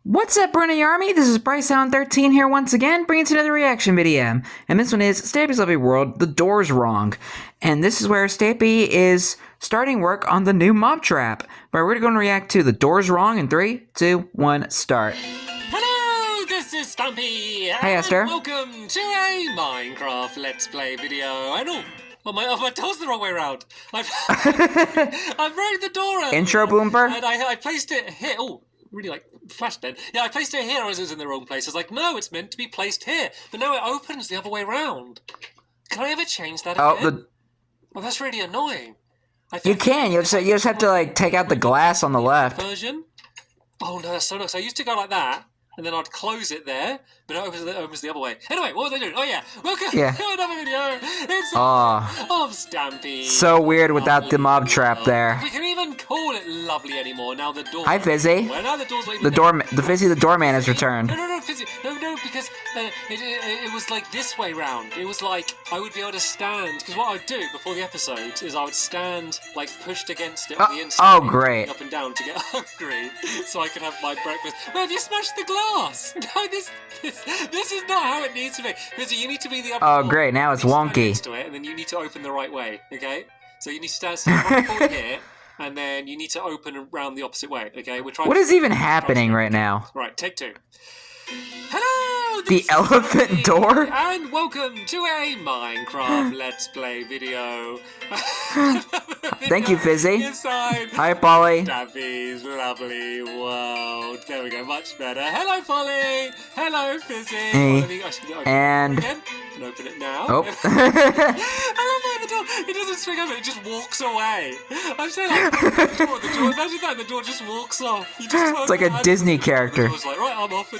What's up, Brunny Army? This is BryceAllen13 here once again, bringing to another reaction video. And this one is Stampy's Lovely World, The Door's Wrong. And this is where Stampy is starting work on the new mob trap. But we're going to react to The Door's Wrong in 3, 2, 1, start. Hello, this is Stampy. Hey, Esther. Welcome to a Minecraft Let's Play video. I know. Oh, my door's the wrong way around. I've broken the door out. Intro boomer? And I placed it here. Oh, really like flashed then. Yeah, I placed it here as it was in the wrong place. I was like, no, it's meant to be placed here. But no, it opens the other way around. Can I ever change that again? Well, that's really annoying. You can. You just have to like take out the glass on the left. Version? Oh no, that's so nice. I used to go like that. And then I'd close it there, but it opens the other way. Anyway, what were they doing? Oh yeah, welcome to another video. It's of Stampy. So weird without the mob trap there. We can even call it lovely anymore now. The door. Hi, Fizzy. Well, now the door's the Fizzy the doorman has returned. No, Fizzy. No, because it was like this way round. It was like I would be able to stand. Because what I'd do before the episode is I would stand like pushed against it on the inside. Oh, great. Up and down to get hungry, so I could have my breakfast. Where have you smashed the glass? No, this is not how it needs to be. Because you need to be the upper Oh, great! Now it's wonky. To it, and then you need to open the right way. Okay, so you need to stand right forward here, and then you need to open around the opposite way. Okay, we're trying. What is even happening right now? Right, take two. Hello, the elephant door, and welcome to a Minecraft Let's Play video. Thank you, Fizzy. Inside Hi, Polly. Stampy's lovely world. There we go, much better. Hello, Polly. Hello, Fizzy. Hey. And open it now. Oh. I love how the door. It doesn't swing open. It just walks away. I'm saying like the door. Imagine that the door just walks off. It's like a Disney character. The door's like, right, I'm off.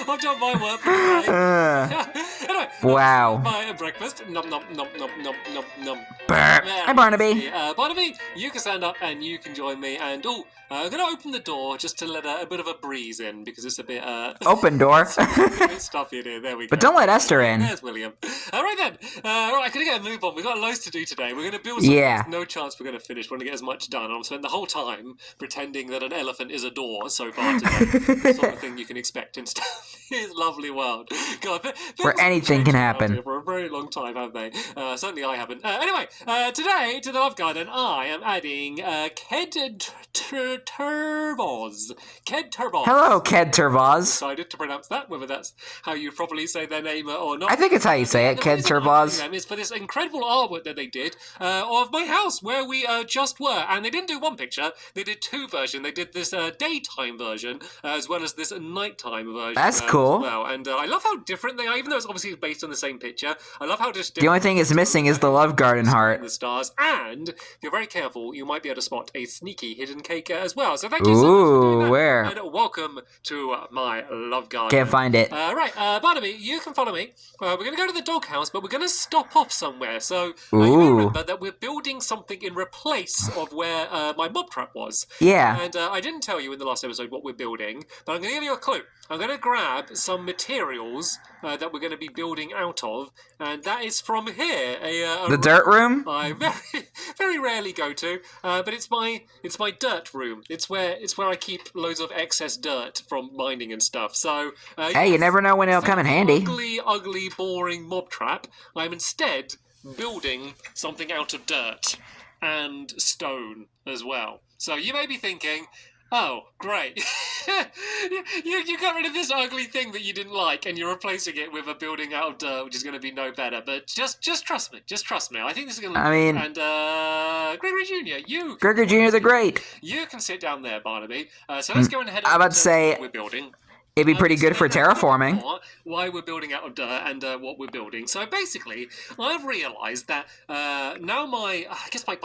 I've done my work for the day. Anyway, wow. My breakfast. Nom nom nom nom nom nom nom. Hi, Barnaby. Barnaby, you can stand up and you can join me. And I'm gonna open the door just to let a bit of a breeze in because it's a bit open door. a bit stuffy in here. There we go. But don't let Esther in. There's William. All right then. Right, I'm gonna get a move on. We've got loads to do today. We're gonna build something. There's no chance we're gonna finish. We're gonna get as much done. And I'm spending the whole time pretending that an elephant is a door so far today. The sort of thing you can expect in Stampy's lovely world. God, where anything can happen. For a very long time, have they? Certainly I haven't. Anyway, today to the Love Garden, I am adding Ked Turvoz. Ked Turvoz. Hello, Ked Turvoz. Decided to pronounce that, whether that's how you properly say their name or not. I think it's how you say it, Ked Turvoz. Is for this incredible artwork that they did of my house where we just were, and they didn't do one picture; they did two versions. They did this daytime version as well as this nighttime version. That's cool. As well, and I love how different they are, even though it's obviously based on the same picture. I love how just the only thing is missing is the Love Garden heart. The stars, and if you're very careful, you might be able to spot a sneaky hidden cake as well. So thank you so much for doing that. Where? And welcome to my Love Garden. Can't find it. Right, Barnaby, you can follow me. We're going to go to the doghouse, but we're going to stop off somewhere. So you may remember that we're building something in replace of where my mob trap was. Yeah. And I didn't tell you in the last episode what we're building, but I'm going to give you a clue. I'm going to grab some materials that we're going to be building out of, and that is from here. The dirt room? I very rarely go to, but it's my dirt room. It's where I keep loads of excess dirt from mining and stuff. So hey, you never know when it'll come in handy. Ugly, boring mob trap. I'm instead building something out of dirt and stone as well. So you may be thinking, oh, great. you got rid of this ugly thing that you didn't like, and you're replacing it with a building out of dirt, which is going to be no better. But just trust me. Just trust me. I think this is going to look good. And Gregory Jr., Gregory Jr. the Great. You can sit down there, Barnaby. So let's go and head I'm about to say what we're building. It'd be pretty good for terraforming. Why we're building out of dirt and what we're building. So basically, I've realised that now my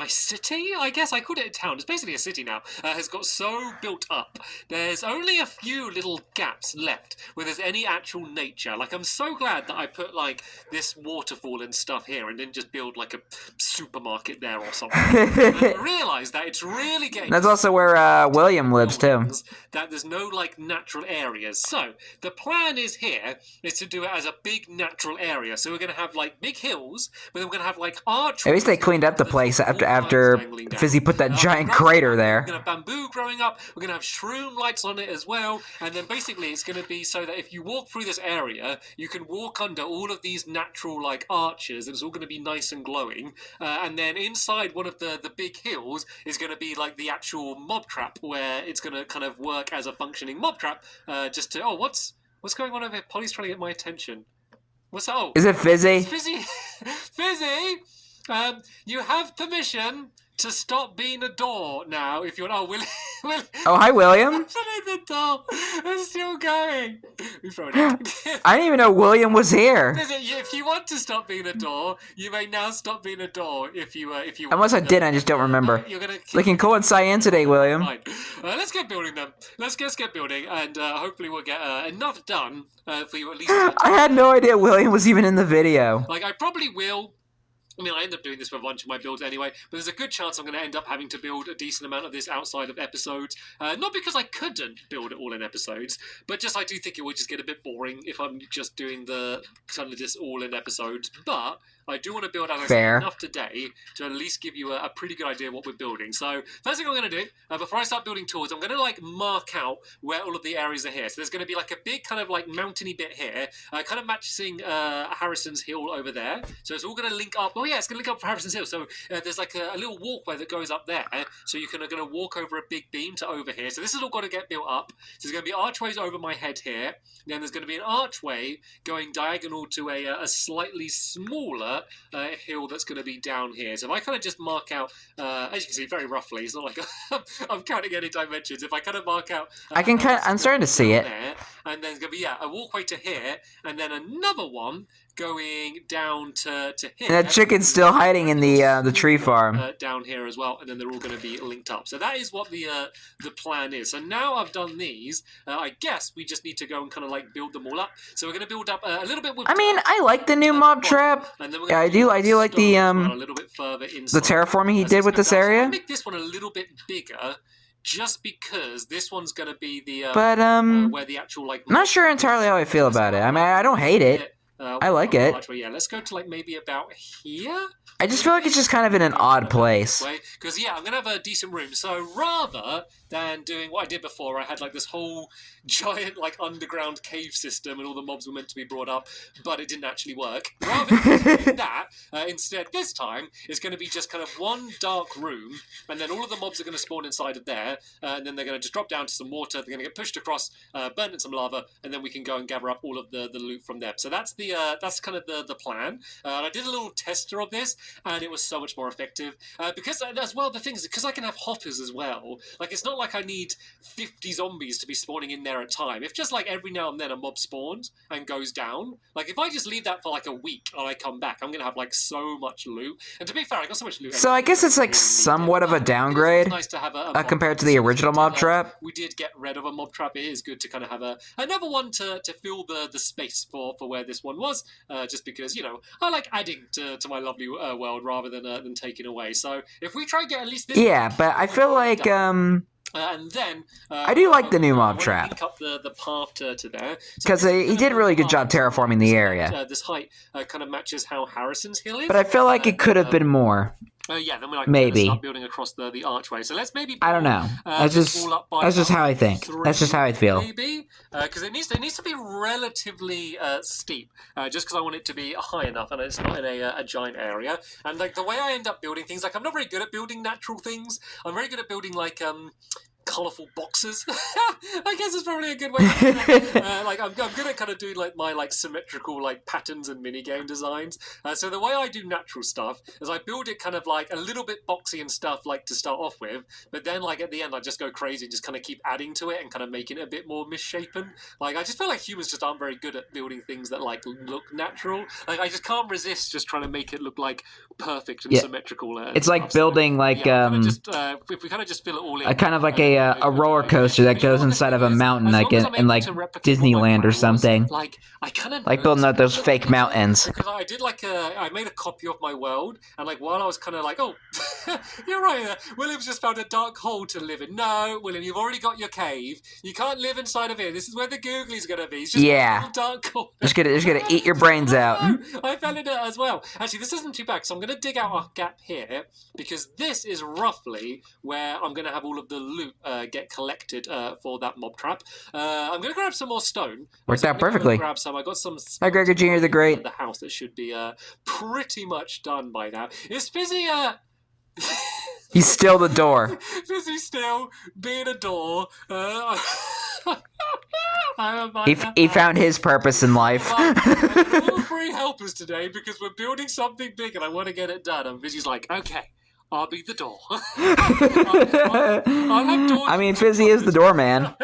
city, I guess I called it a town, it's basically a city now, has got so built up. There's only a few little gaps left where there's any actual nature. Like, I'm so glad that I put like this waterfall and stuff here and didn't just build like a supermarket there or something. I realised that it's really getting... That's also where William lives too. That there's no like natural areas. So the plan is to do it as a big natural area. So we're going to have like big hills, but then we're going to have like archways. At least they cleaned up the place after Fizzy put that giant crater there. We're going to have bamboo growing up. We're going to have shroom lights on it as well. And then basically it's going to be so that if you walk through this area, you can walk under all of these natural like arches, and it's all going to be nice and glowing. And then inside one of the big hills is going to be like the actual mob trap, where it's going to kind of work as a functioning mob trap. Just to what's going on over here? Polly's trying to get my attention. What's that? Oh, is it Fizzy? It's Fizzy. Fizzy. You have permission to stop being a door now. If you want, Will. Oh, hi, William. The door. It's still going. We throw it out. I didn't even know William was here. If you want to stop being a door, you may now stop being a door. If you Unless I did, I just don't remember. You're gonna looking cool in cyan today, William. Fine. Let's get building them. Let's get building, and hopefully we'll get enough done for you at least. I had no idea William was even in the video. Like, I probably will. I mean, I end up doing this for a bunch of my builds anyway, but there's a good chance I'm going to end up having to build a decent amount of this outside of episodes. Not because I couldn't build it all in episodes, but just I do think it would just get a bit boring if I'm just doing the kind of this all in episodes. But I do want to build, as I said, enough today to at least give you a pretty good idea of what we're building. So first thing I'm going to do, before I start building tours, I'm going to like mark out where all of the areas are here. So there's going to be like a big kind of like mountainy bit here, kind of matching Harrison's Hill over there. So it's all going to link up. Oh yeah, it's going to link up for Harrison's Hill. So there's like a little walkway that goes up there. So you're going to walk over a big beam to over here. So this has all got to get built up. So there's going to be archways over my head here. Then there's going to be an archway going diagonal to a slightly smaller hill that's going to be down here. So if I kind of just mark out, as you can see very roughly, it's not like I'm counting any dimensions. If I kind of mark out, I'm starting to see it. There, and then there's going to be a walkway to here, and then another one going down to here. And that chicken's still hiding in the tree farm. Down here as well, and then they're all going to be linked up. So that is what the plan is. So now I've done these, I guess we just need to go and kind of like build them all up. So we're going to build up a little bit with... I mean, I like the new mob trap. Yeah, I do like the a little bit further inside. The terraforming he did with this area. I'll make this one a little bit bigger, just because this one's going to be the where the actual like... I'm not sure entirely how I feel about it. I mean, I don't hate it. I like it. Yeah, let's go to like maybe about here. I just feel like it's just kind of in an odd place. Because, yeah, I'm going to have a decent room. So rather than doing what I did before, I had like this whole giant like underground cave system and all the mobs were meant to be brought up, but it didn't actually work. Rather than doing that, instead this time, it's going to be just kind of one dark room, and then all of the mobs are going to spawn inside of there, and then they're going to just drop down to some water, they're going to get pushed across, burnt in some lava, and then we can go and gather up all of the loot from them. So that's that's kind of the plan. And I did a little tester of this, and it was so much more effective. Because, as well, the thing is, because I can have hoppers as well, like, it's not like I need 50 zombies to be spawning in there at a time. If just, like, every now and then a mob spawns and goes down, like, if I just leave that for, like, a week and I come back, I'm going to have, like, so much loot. And to be fair, I got so much loot. So I guess it's, like, somewhat of a downgrade nice to have a compared to the original mob trap. We did get rid of a mob trap. It is good to kind of have another one to fill the space for where this one was, just because, you know, I like adding to my lovely world rather than taking away. So if we try and get at least this... Yeah, but I feel like... and then I do like the new mob trap. Link up the path to there, because he did a really good job terraforming the area. This height kind of matches how Harrison's Hill is. But I feel like it could have been more. Yeah, then we maybe start building across the archway. So let's maybe. I don't know. That's just how I think. That's just how I feel. Maybe because it needs to be relatively steep, just because I want it to be high enough and it's not in a giant area. And like the way I end up building things, like I'm not very good at building natural things. I'm very good at building like colourful boxes. I guess it's probably a good way to do it. Like I'm good at kind of doing like my like symmetrical like patterns and minigame designs. So the way I do natural stuff is I build it kind of like a little bit boxy and stuff like to start off with, but then like at the end I just go crazy and just kind of keep adding to it and kind of making it a bit more misshapen. Like I just feel like humans just aren't very good at building things that like look natural. Like I just can't resist just trying to make it look like perfect and symmetrical. It's like building like if we kind of just fill it all in. Kind of like a a roller coaster that goes inside of a mountain, like in like Disneyland or something. Like I kind of like building up those fake mountains. Because I did I made a copy of my world, and like while I was kind of like, oh, you're right. William's just found a dark hole to live in. No, William, you've already got your cave. You can't live inside of here. This is where the Googly's gonna be. It's just a little dark hole. Just gonna eat your brains out. I fell in it as well. Actually, this isn't too bad, so I'm gonna dig out a gap here because this is roughly where I'm gonna have all of the loot get collected for that mob trap. I'm gonna grab some more stone. Worked out perfectly. Grab some. I got some. Hi, Gregor Jr. the Great. The house that should be pretty much done by now. Is Fizzy He's still the door. Fizzy still being a door. He found his purpose in life. All three helpers today because we're building something big and I want to get it done. And Fizzy's like, okay, I'll be the door. I'll have doors. I mean, Fizzy is the doorman.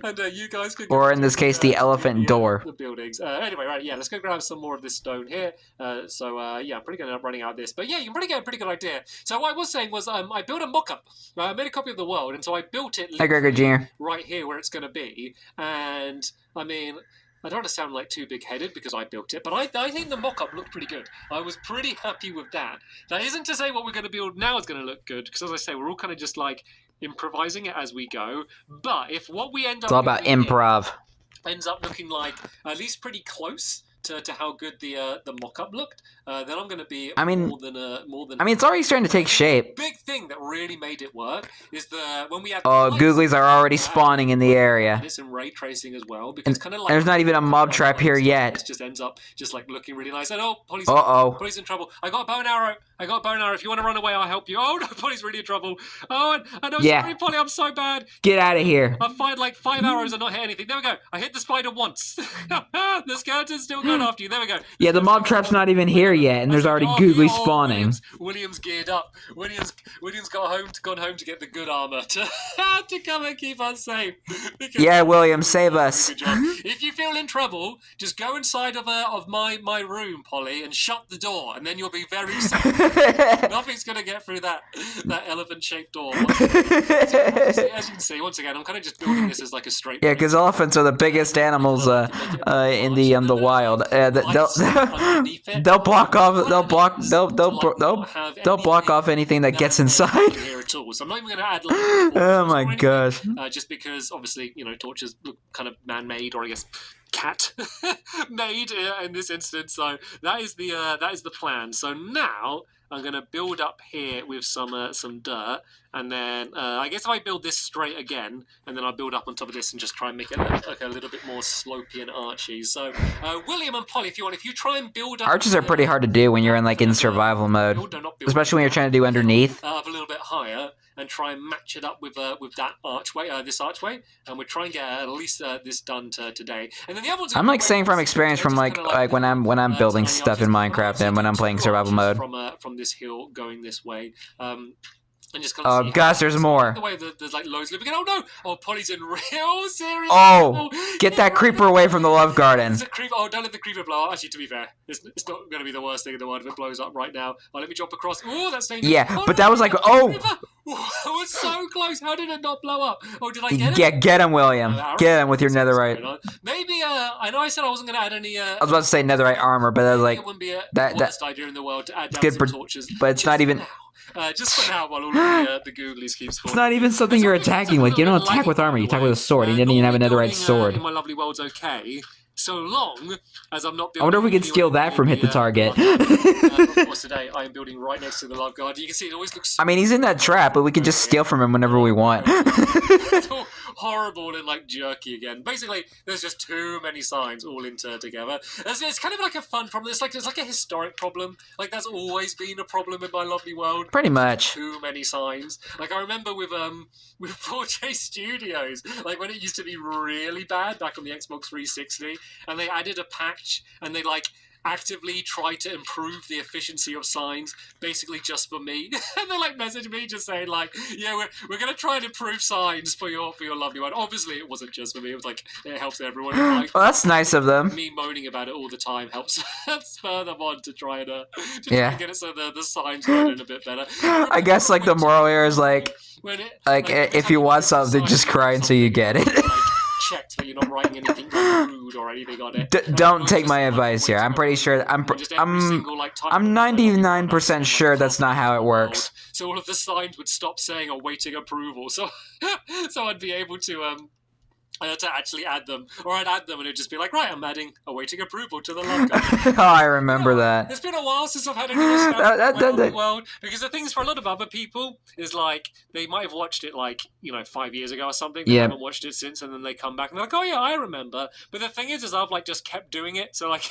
And you guys can. Or in this case, the elephant door. The buildings. Anyway, right, yeah, let's go grab some more of this stone here. Yeah, I'm pretty good at running out of this. But yeah, you can probably get a pretty good idea. So what I was saying was I built a mock-up. I made a copy of the world, and so I built it Hi, Gregor Jr. right here where it's going to be. And, I mean, I don't want to sound like too big-headed because I built it, but I think the mock-up looked pretty good. I was pretty happy with that. That isn't to say what we're going to build now is going to look good, because as I say, we're all kind of just like improvising it as we go. But if what we end up... It's all about improv. Ends up looking like at least pretty close to how good the mock-up looked, then I'm going to be more than. I mean, it's already starting to take shape. Big thing that really made it work is when we had. Googlies are already spawning in the area. It's in ray tracing as well because kind of like. There's not even a mob trap here yet. It just ends up just like looking really nice. And Polly's. Polly's in trouble. I got a bow and arrow. If you want to run away, I'll help you. Oh no, Polly's really in trouble. Oh, and I'm sorry, Polly, I'm so bad. Get out of here. I fired like 5 arrows and not hit anything. There we go. I hit the spider once. The skeleton's still going after you. There we go. Yeah, the mob trap's not even here yet, and there's already Googly spawning. William's geared up. William's gone home to get the good armor to come and keep us safe. Yeah, William, save us. Good job. If you feel in trouble, just go inside of my room, Polly, and shut the door, and then you'll be very safe. Nothing's gonna get through that elephant-shaped door. As you can see, once again, I'm kind of just building this as like a straight. Yeah, because elephants are the biggest animals in the wild. They'll block off. They'll block off anything that gets inside. Here at all. So I'm not even going to add. Oh my gosh! Just because obviously torches look kind of man-made, or I guess cat made in this instance. So that is the plan. So now I'm going to build up here with some dirt, and then I guess if I build this straight again, and then I'll build up on top of this and just try and make it look like a little bit more slopey and archy. So William and Polly, if you try and build up... Arches are pretty hard to do when you're in survival mode, especially when you're trying to do underneath. Up a little bit higher and try and match it up with that archway, this archway, and we'll try and get at least this done today. And then the other ones. I'm saying from experience from like when I'm building stuff in Minecraft and when I'm playing survival mode. From this hill going this way. And just kind of gosh, there's more. The way there's like loads living. Oh no! Oh, Polly's in real serious. Oh, get that creeper away from the love garden. There's a creeper. Oh, don't let the creeper blow up. Actually, to be fair, it's not going to be the worst thing in the world if it blows up right now. Oh, let me jump across. Oh, that's dangerous. Yeah, but that was like it was so close. How did it not blow up? Oh, did I get it? Yeah, get him, William. Get him with your netherite. Maybe, I know I said I wasn't going to add any... I was about to say netherite armor, but I was like... It wouldn't be the worst idea in the world to add down some torches. But it's not even... Just for now, while all of the Googlies keep spawning. It's not even something you're attacking with. You don't attack with armor, you attack with a sword. You didn't even have a netherite sword. In my lovely world's okay. So long as I'm not building... I wonder if we can steal that from Hit the Target. Of course, today I am building right next to the love guard. You can see it always looks... I mean, he's in that trap, but we can just steal from him whenever we want. It's all horrible and like jerky again. Basically, there's just too many signs all together. It's kind of like a fun problem. It's like a historic problem. Like that's always been a problem in my lovely world. Pretty much. Too many signs. Like I remember with 4J Studios, like when it used to be really bad back on the Xbox 360. and they added a patch, and they like actively try to improve the efficiency of signs, basically just for me. And they like message me just saying like, yeah, we're gonna try and improve signs for your lovely one. Obviously, it wasn't just for me. It was like it helps everyone. Like, Well, that's nice of them. Me moaning about it all the time helps spur them on to try and get it so the signs are doing a bit better. I guess like the moral here is like if you want something, just cry until you get it. Checked that you're not writing anything like rude or anything on it. Don't take my advice here. I'm pretty sure. I'm 99% sure that's not how it works. So all of the signs would stop saying awaiting approval. So I'd be able to actually add them, or I'd add them and it'd just be like, right, I'm adding awaiting approval to the log. Oh, I remember that. It's been a while since I've had a new Stampy world, because the thing is, for a lot of other people, is like they might have watched it like 5 years ago or something. They haven't watched it since, and then they come back and they're like, oh yeah, I remember. But the thing is I've like just kept doing it, so like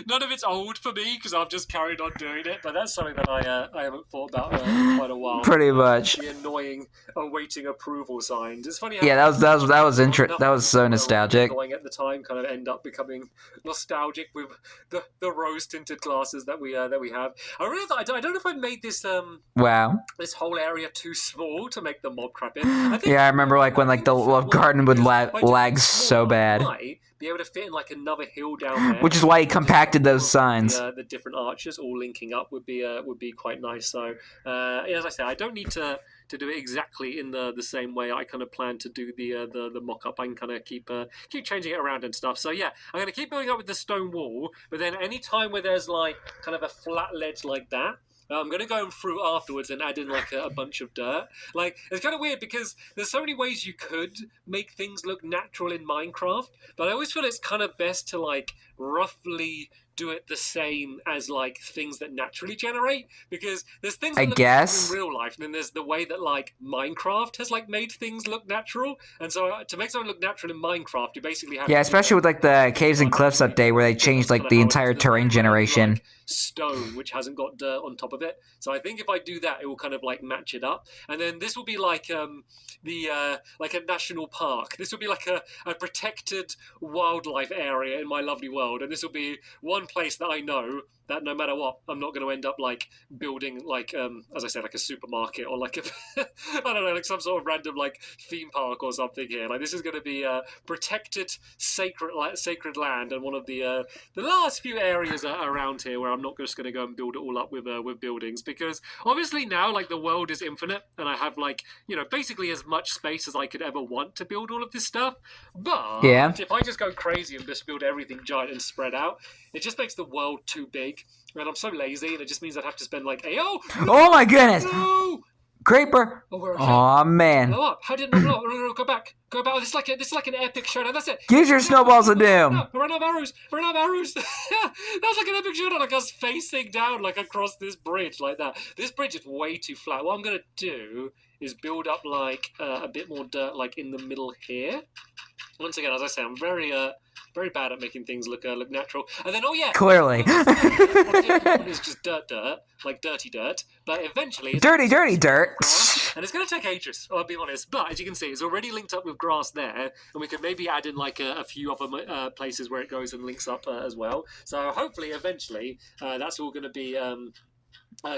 none of it's old for me because I've just carried on doing it. But that's something that I haven't thought about in quite a while. Pretty much. The annoying awaiting approval signs. It's funny. Yeah, that was interesting. That was so nostalgic. Annoying at the time, kind of end up becoming nostalgic with the rose tinted glasses that we have. I realized I don't know if I made this this whole area too small to make the mob trap in. I remember like when like the love garden would lag so bad. Be able to fit in like another hill down there, which is why he compacted those signs. The different arches all linking up would be quite nice. So as I said, I don't need to do it exactly in the same way I kind of plan to do the mock-up. I can kind of keep changing it around and stuff. So yeah, I'm going to keep building up with the stone wall, but then any time where there's like kind of a flat ledge like that, I'm going to go through afterwards and add in like a bunch of dirt. Like, it's kind of weird because there's so many ways you could make things look natural in Minecraft, but I always feel it's kind of best to like roughly do it the same as like things that naturally generate, because there's things that look natural in real life, and then there's the way that like Minecraft has like made things look natural, and so to make something look natural in Minecraft, you basically have especially with like the Caves and Cliffs update where they changed like the entire terrain generation. Like stone which hasn't got dirt on top of it. So I think if I do that, it will kind of like match it up, and then this will be like like a national park. This will be like a protected wildlife area in my lovely world, and this will be one place that I know that no matter what, I'm not going to end up like building like as I said, like a supermarket or like a I don't know, like some sort of random like theme park or something here. Like this is going to be a protected sacred land, and one of the last few areas around here where I'm not just going to go and build it all up with buildings, because obviously now like the world is infinite and I have like basically as much space as I could ever want to build all of this stuff. But if I just go crazy and just build everything giant and spread out, it just makes the world too big. And I'm so lazy, and it just means I'd have to spend like oh my goodness! No! Creeper! Oh man! Blow up! How did it not blow up? No, go back! This is like an epic showdown. That's it. Use your snowballs of doom. I ran out of arrows. That was like an epic showdown, like us facing down like across this bridge like that. This bridge is way too flat. What I'm gonna do is build up like a bit more dirt like in the middle here. Once again, as I say, I'm very bad at making things look natural. And then, clearly, it's just dirt, like dirty dirt. But eventually, dirty dirt. And it's going to take ages, I'll be honest. But as you can see, it's already linked up with grass there, and we could maybe add in like a few other places where it goes and links up as well. So hopefully, eventually, that's all going to be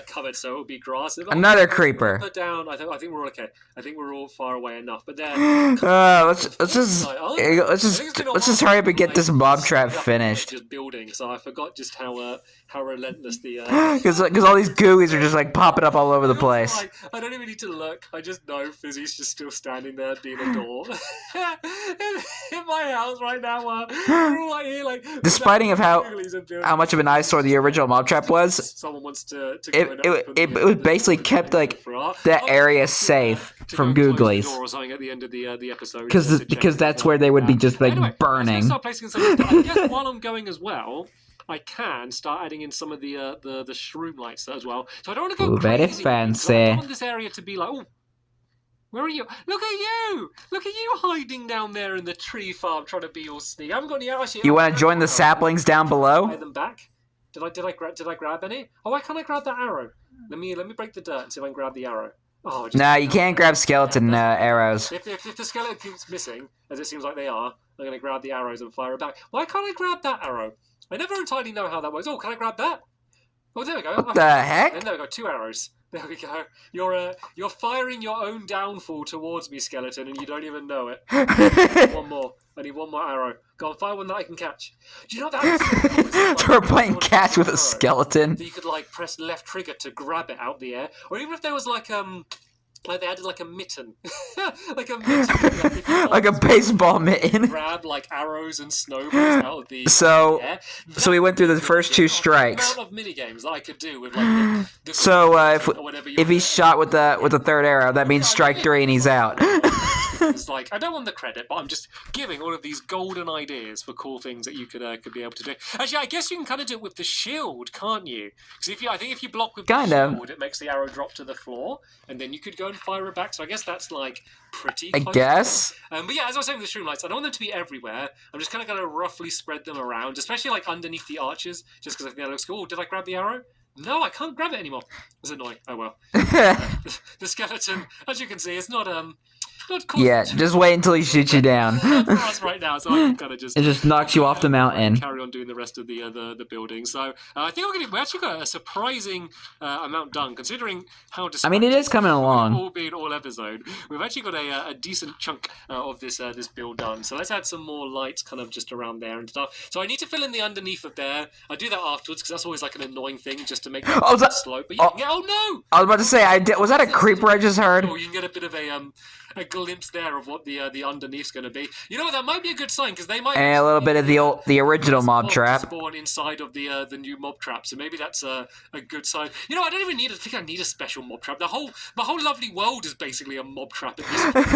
covered, so it'll be grass. Another creeper. Put down. I think we're okay. I think we're all far away enough. But then, let's just hurry up and get this mob trap finished. Just building. So I forgot just how relentless the because all these gooeys are just like popping up all over the place. Like, I don't even need to look. I just know Fizzy's just still standing there being a door in my house right now. We're all like here, like despite of how much of an eyesore the original mob trap was. Someone wants to it basically kept like that area safe from googlies, or something at the end of the episode, because that's where they would be just like burning. I guess while I'm going as well, I can start adding in some of the shroom lights as well. So I don't want to go crazy. Very fancy. I don't want this area to be like, where are you? Look at you! Look at you hiding down there in the tree farm trying to be all sneaky. I haven't got any arrows. You want to join the saplings down below? Buy them back. Did I grab any? Oh, why can't I grab that arrow? Let me break the dirt and see if I can grab the arrow. Oh, Nah, you can't grab skeleton arrows. If the skeleton keeps missing, as it seems like they are, I'm going to grab the arrows and fire it back. Why can't I grab that arrow? I never entirely know how that works. Oh, can I grab that? Oh, there we go. What the heck? And there we go. 2 arrows. There we go. You're firing your own downfall towards me, skeleton, and you don't even know it. One more. I need one more arrow. Go on, fire one that I can catch. Do you know that? We're playing catch with a skeleton. So you could like press left trigger to grab it out the air, or even if there was like they added like a mitten, like a mitten, like a baseball mitten. Grab like arrows and snowballs out of the air. So we went through the first 2 strikes. The amount of mini games that I could do with like the so if he's shot with the 3rd arrow, that means strike 3 and he's out. It's like I don't want the credit, but I'm just giving all of these golden ideas for cool things that you could be able to do. Actually, I guess you can kind of do it with the shield, can't you? Because I think if you block with the shield, it makes the arrow drop to the floor, and then you could go and fire it back. So I guess that's like pretty. I guess. But yeah, as I was saying with the stream lights, I don't want them to be everywhere. I'm just kind of going to roughly spread them around, especially like underneath the arches, just because I think that looks cool. Did I grab the arrow? No, I can't grab it anymore. It's annoying. Oh well. The skeleton, as you can see, is not Yeah, just wait until he shoots you down. For us right now, so I can kind of just... It just knocks you off the mountain. Carry on doing the rest of the building. So I think we actually got a surprising amount done, considering how... I mean, it is coming along. Albeit all episode. We've actually got a decent chunk of this build done. So let's add some more lights kind of just around there and stuff. So I need to fill in the underneath of there. I do that afterwards because that's always like an annoying thing just to make it slope. But you can get... Oh no! I was about to say, was that a creeper I just heard? Oh, you can get a bit of a glimpse there of what the underneath's going to be. You know what? That might be a good sign because they might. And a little bit of the original mob trap. Spawn inside of the new mob trap, so maybe that's a good sign. You know, I don't even think I need a special mob trap. The whole lovely world is basically a mob trap at this point.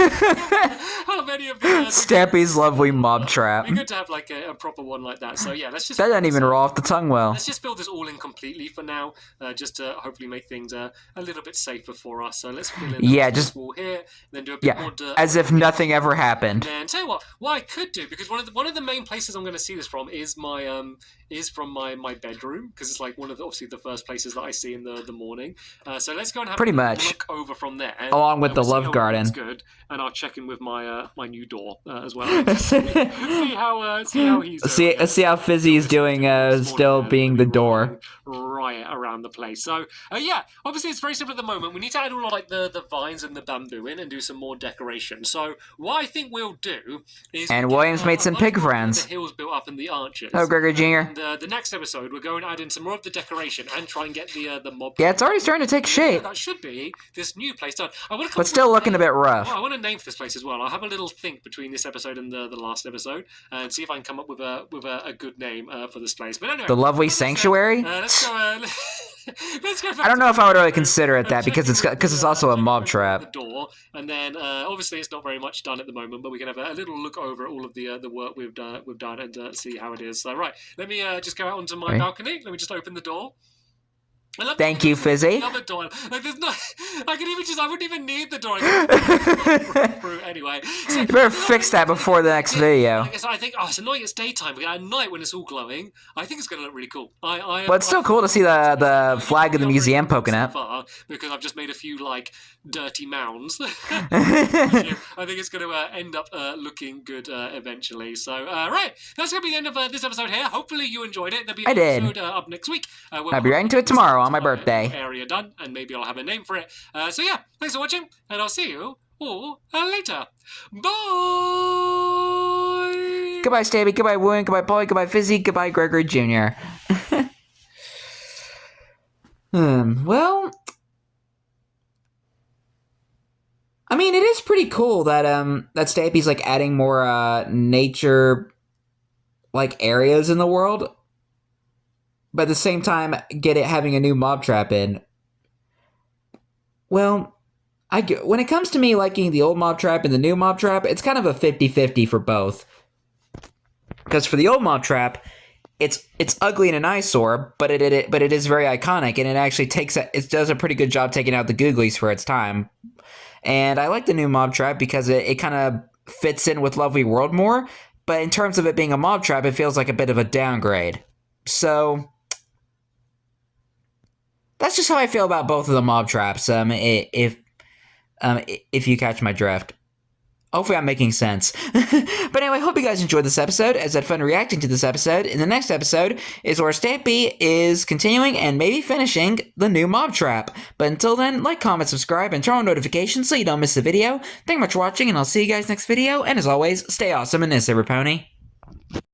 How many of the Stampy's lovely mob trap. It'd be good to have like a proper one like that. So yeah, let's just. That doesn't even roll off the tongue well. Let's just build this all in completely for now, just to hopefully make things a little bit safer for us. So let's fill in this wall here, then do a bit more dirt. As if nothing ever happened. And tell you what I could do, because one of the main places I'm going to see this from is from my bedroom, because it's like one of obviously the first places that I see in the morning. So let's go and have a look over from there, along with the love garden. That's good, and I'll check in with my new door as well. see how he's see how Fizzy's doing, still being the door. Riot around the place. So yeah, obviously it's very simple at the moment. We need to add all like the vines and the bamboo in and do some more decoration. So what I think we'll do is... And William's made some pig friends. The hills built up in the arches. Oh, Gregory Jr. And the next episode, we're going to add in some more of the decoration and try and get the mob... Yeah, it's already starting to take shape. That should be this new place done. But still looking a bit rough. I want to name for this place as well. I'll have a little think between this episode and the last episode and see if I can come up with a good name for this place. But anyway... The Lovely Sanctuary? Let's go... Let's go. I don't know if I would really consider it that because it's also a mob trap. The door, and then obviously it's not very much done at the moment, but we can have a little look over all of the work we've done and see how it is. So right, let me just go out onto my balcony. Let me just open the door. Thank you, Fizzy. The other door. Like, there's no... I wouldn't even need the door. I can through anyway. So, you better fix that before the next video. I think, it's annoying it's daytime, but at night when it's all glowing, I think it's going to look really cool. But it's still cool to see the flag of the museum poking up. Because I've just made a few, like, dirty mounds. I think it's going to end up looking good eventually. So, right. That's going to be the end of this episode here. Hopefully you enjoyed it. There'll be an episode up next week. I'll be right into it tomorrow on my birthday. Area done, and maybe I'll have a name for it. So yeah, thanks for watching, and I'll see you all later. Bye! Goodbye, Stampy. Goodbye, William. Goodbye, Polly. Goodbye, Fizzy. Goodbye, Gregory Jr. Well... I mean, it is pretty cool that that Stampy's like adding more nature like areas in the world, but at the same time having a new mob trap in. Well, when it comes to me liking the old mob trap and the new mob trap, it's kind of a 50-50 for both. Because for the old mob trap, it's ugly and an eyesore, but it is very iconic, and it actually does a pretty good job taking out the googlies for its time. And I like the new mob trap because it kind of fits in with Lovely World more, but in terms of it being a mob trap, it feels like a bit of a downgrade. So that's just how I feel about both of the mob traps. If if you catch my drift. Hopefully I'm making sense. But anyway, hope you guys enjoyed this episode, as I had fun reacting to this episode. In the next episode is where Stampy is continuing and maybe finishing the new mob trap. But until then, like, comment, subscribe, and turn on notifications so you don't miss a video. Thank you much for watching, and I'll see you guys next video. And as always, stay awesome and this, every pony.